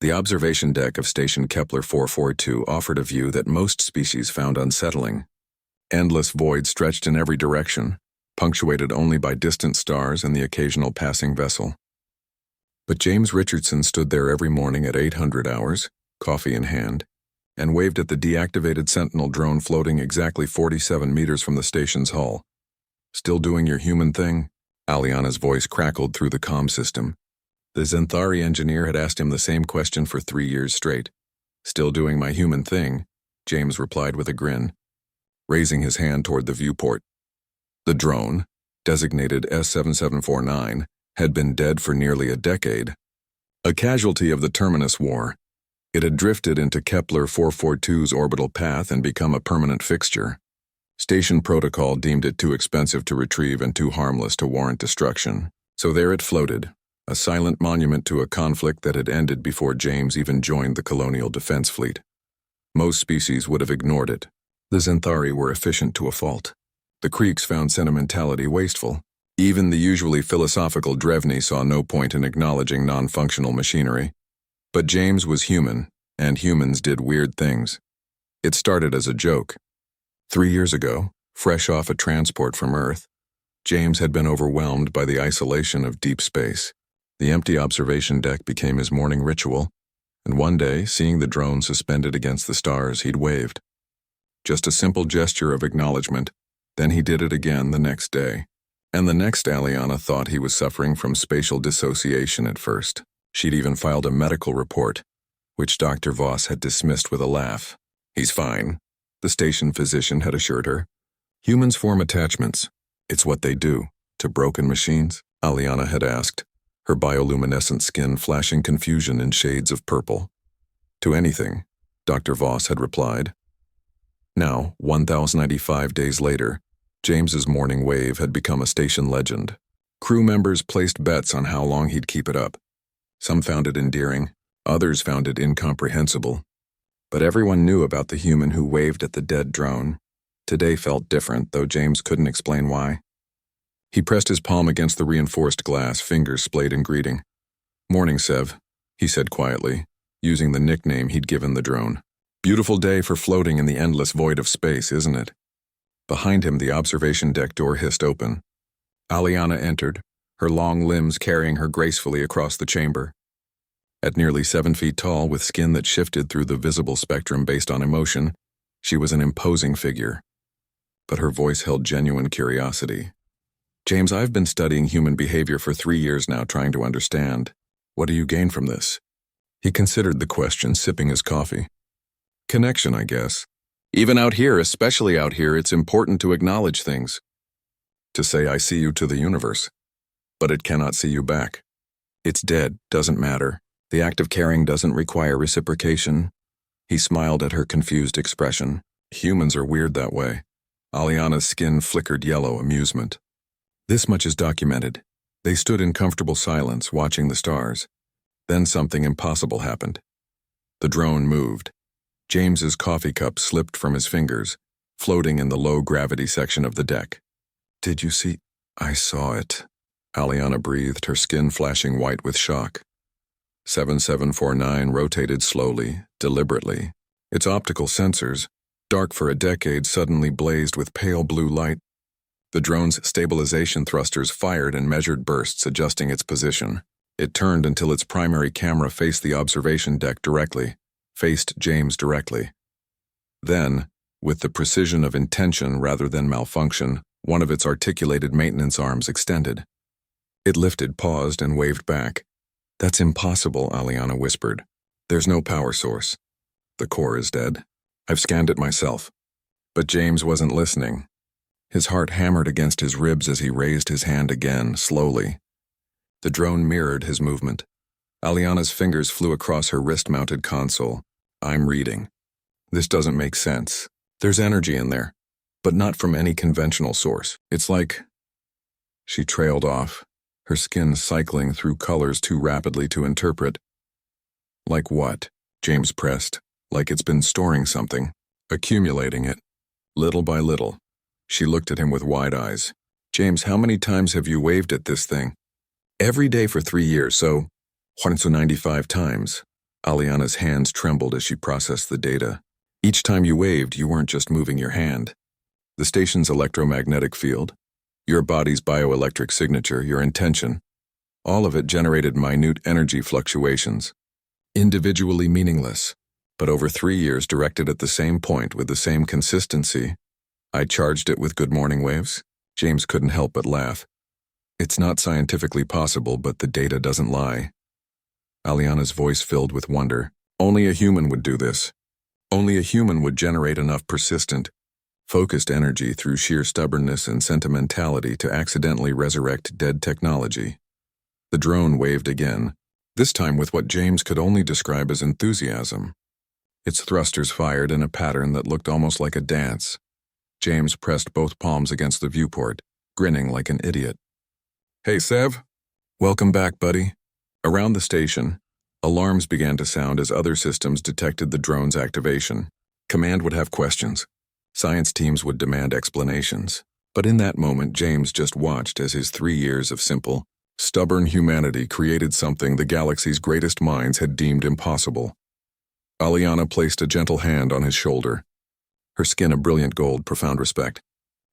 The observation deck of station Kepler 442 offered a view that most species found unsettling. Endless void stretched in every direction, punctuated only by distant stars and the occasional passing vessel. But James Richardson stood there every morning at 800 hours, coffee in hand, and waved at the deactivated Sentinel drone floating exactly 47 meters from the station's hull. "Still doing your human thing?" Aliana's voice crackled through the comm system. The Xanthari engineer had asked him the same question for 3 years straight. "Still doing my human thing," James replied with a grin, raising his hand toward the viewport. The drone, designated S-7749, had been dead for nearly a decade. A casualty of the Terminus War, it had drifted into Kepler 442's orbital path and become a permanent fixture. Station protocol deemed it too expensive to retrieve and too harmless to warrant destruction. So there it floated, a silent monument to a conflict that had ended before James even joined the Colonial Defense Fleet. Most species would have ignored it. The Xanthari were efficient to a fault. The Creeks found sentimentality wasteful. Even the usually philosophical Drevny saw no point in acknowledging non-functional machinery. But James was human, and humans did weird things. It started as a joke. 3 years ago, fresh off a transport from Earth, James had been overwhelmed by the isolation of deep space. The empty observation deck became his morning ritual, and one day, seeing the drone suspended against the stars, he'd waved. Just a simple gesture of acknowledgement, then he did it again the next day. And the next Aliana thought he was suffering from spatial dissociation at first. She'd even filed a medical report, which Dr. Voss had dismissed with a laugh. "He's fine," the station physician had assured her. "Humans form attachments. It's what they do to broken machines," Aliana had asked, her bioluminescent skin flashing confusion in shades of purple. "To anything," Dr. Voss had replied. Now, 1,095 days later, James's morning wave had become a station legend. Crew members placed bets on how long he'd keep it up. Some found it endearing, others found it incomprehensible. But everyone knew about the human who waved at the dead drone. Today felt different, though James couldn't explain why. He pressed his palm against the reinforced glass, fingers splayed in greeting. "Morning, Sev," he said quietly, using the nickname he'd given the drone. "Beautiful day for floating in the endless void of space, isn't it?" Behind him, the observation deck door hissed open. Aliana entered, her long limbs carrying her gracefully across the chamber. At nearly 7 feet tall, with skin that shifted through the visible spectrum based on emotion, she was an imposing figure. But her voice held genuine curiosity. "James, I've been studying human behavior for 3 years now, trying to understand. What do you gain from this?" He considered the question, sipping his coffee. "Connection, I guess. Even out here, especially out here, it's important to acknowledge things. To say I see you to the universe, but it cannot see you back. It's dead, doesn't matter. The act of caring doesn't require reciprocation." He smiled at her confused expression. "Humans are weird that way." Aliana's skin flickered yellow amusement. "This much is documented." They stood in comfortable silence, watching the stars. Then something impossible happened. The drone moved. James's coffee cup slipped from his fingers, floating in the low-gravity section of the deck. "Did you see?" "I saw it," Aliana breathed, her skin flashing white with shock. 7749 rotated slowly, deliberately. Its optical sensors, dark for a decade, suddenly blazed with pale blue light. The drone's stabilization thrusters fired in measured bursts, adjusting its position. It turned until its primary camera faced the observation deck directly, faced James directly. Then, with the precision of intention rather than malfunction, one of its articulated maintenance arms extended. It lifted, paused, and waved back. "That's impossible," Aliana whispered. "There's no power source. The core is dead. I've scanned it myself." But James wasn't listening. His heart hammered against his ribs as he raised his hand again, slowly. The drone mirrored his movement. Aliana's fingers flew across her wrist-mounted console. "I'm reading. This doesn't make sense. There's energy in there, but not from any conventional source. It's like..." She trailed off, her skin cycling through colors too rapidly to interpret. "Like what?" James pressed. "Like it's been storing something, accumulating it, little by little." She looked at him with wide eyes. "James, how many times have you waved at this thing?" "Every day for 3 years, so 195 times. Aliana's hands trembled as she processed the data. Each time you waved, you weren't just moving your hand. The station's electromagnetic field, your body's bioelectric signature, your intention, all of it generated minute energy fluctuations. Individually meaningless, but over 3 years directed at the same point with the same consistency. I charged it with good morning waves. James couldn't help but laugh. It's not scientifically possible, but the data doesn't lie. Aliana's voice filled with wonder. Only a human would do this. Only a human would generate enough persistent, focused energy through sheer stubbornness and sentimentality to accidentally resurrect dead technology. The drone waved again, this time with what James could only describe as enthusiasm. Its thrusters fired in a pattern that looked almost like a dance. James pressed both palms against the viewport, grinning like an idiot. "Hey, Sev. Welcome back, buddy." Around the station, alarms began to sound as other systems detected the drone's activation. Command would have questions. Science teams would demand explanations. But in that moment, James just watched as his 3 years of simple, stubborn humanity created something the galaxy's greatest minds had deemed impossible. Aliana placed a gentle hand on his shoulder, her skin a brilliant gold, profound respect.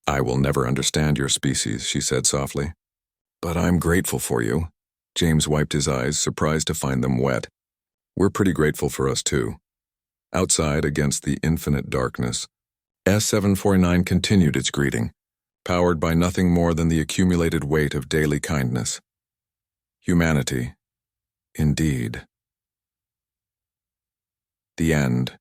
"I will never understand your species," she said softly. "But I'm grateful for you." James wiped his eyes, surprised to find them wet. "We're pretty grateful for us, too." Outside, against the infinite darkness, S749 continued its greeting, powered by nothing more than the accumulated weight of daily kindness. Humanity, indeed. The end.